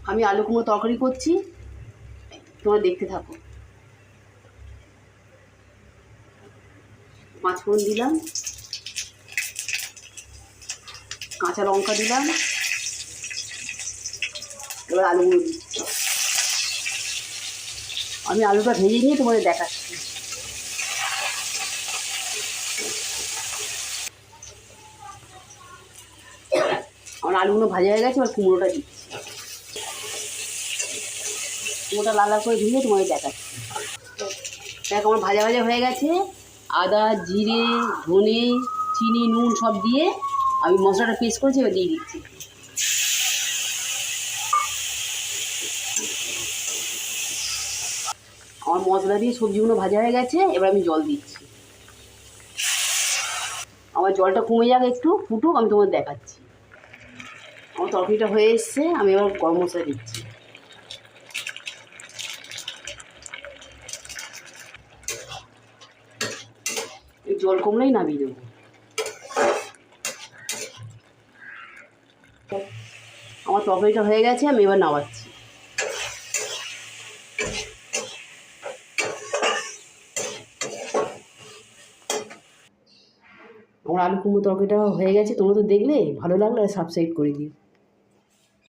আমি আলু কুমড়ো তরকারি করছি, তোমরা দেখতে থাকো। পাঁচফোড়ন দিলাম, কাঁচা লঙ্কা দিলাম, এবার আলুগুলো দিচ্ছি। আমি আলুটা ভেজে নিয়ে তোমাদের দেখাচ্ছি। আমার আলুগুলো ভাজা হয়ে গেছে, এবার কুমড়োটা দিচ্ছি। কুমড়োটা লাল লাল করে ভেজে তোমাদের দেখাচ্ছি। দেখো আমার ভাজা ভাজা হয়ে গেছে। আদা, জিরে, ধনে, চিনি, নুন সব দিয়ে আমি মশলাটা পেস্ট করেছি, এবার দিয়ে দিচ্ছি। আমার মশলা দিয়ে সবজিগুলো ভাজা হয়ে গেছে, এবার আমি জল দিচ্ছি। আমার জলটা কমে যাক, একটু ফুটুক, আমি তোমাদের দেখাচ্ছি। আমার তরকারিটা হয়ে এসছে, আমি এবার গরম মশলা দিচ্ছি। এই জল কমলেই নামিয়ে দেবো। আমার তরকারিটা হয়ে গেছে, আমি এবার নামাচ্ছি। আমার আলু কুমড়ো তরকারিটা হয়ে গেছে, তোমরা তো দেখলে, ভালো লাগলে সাবস্ক্রাইব করে দিও।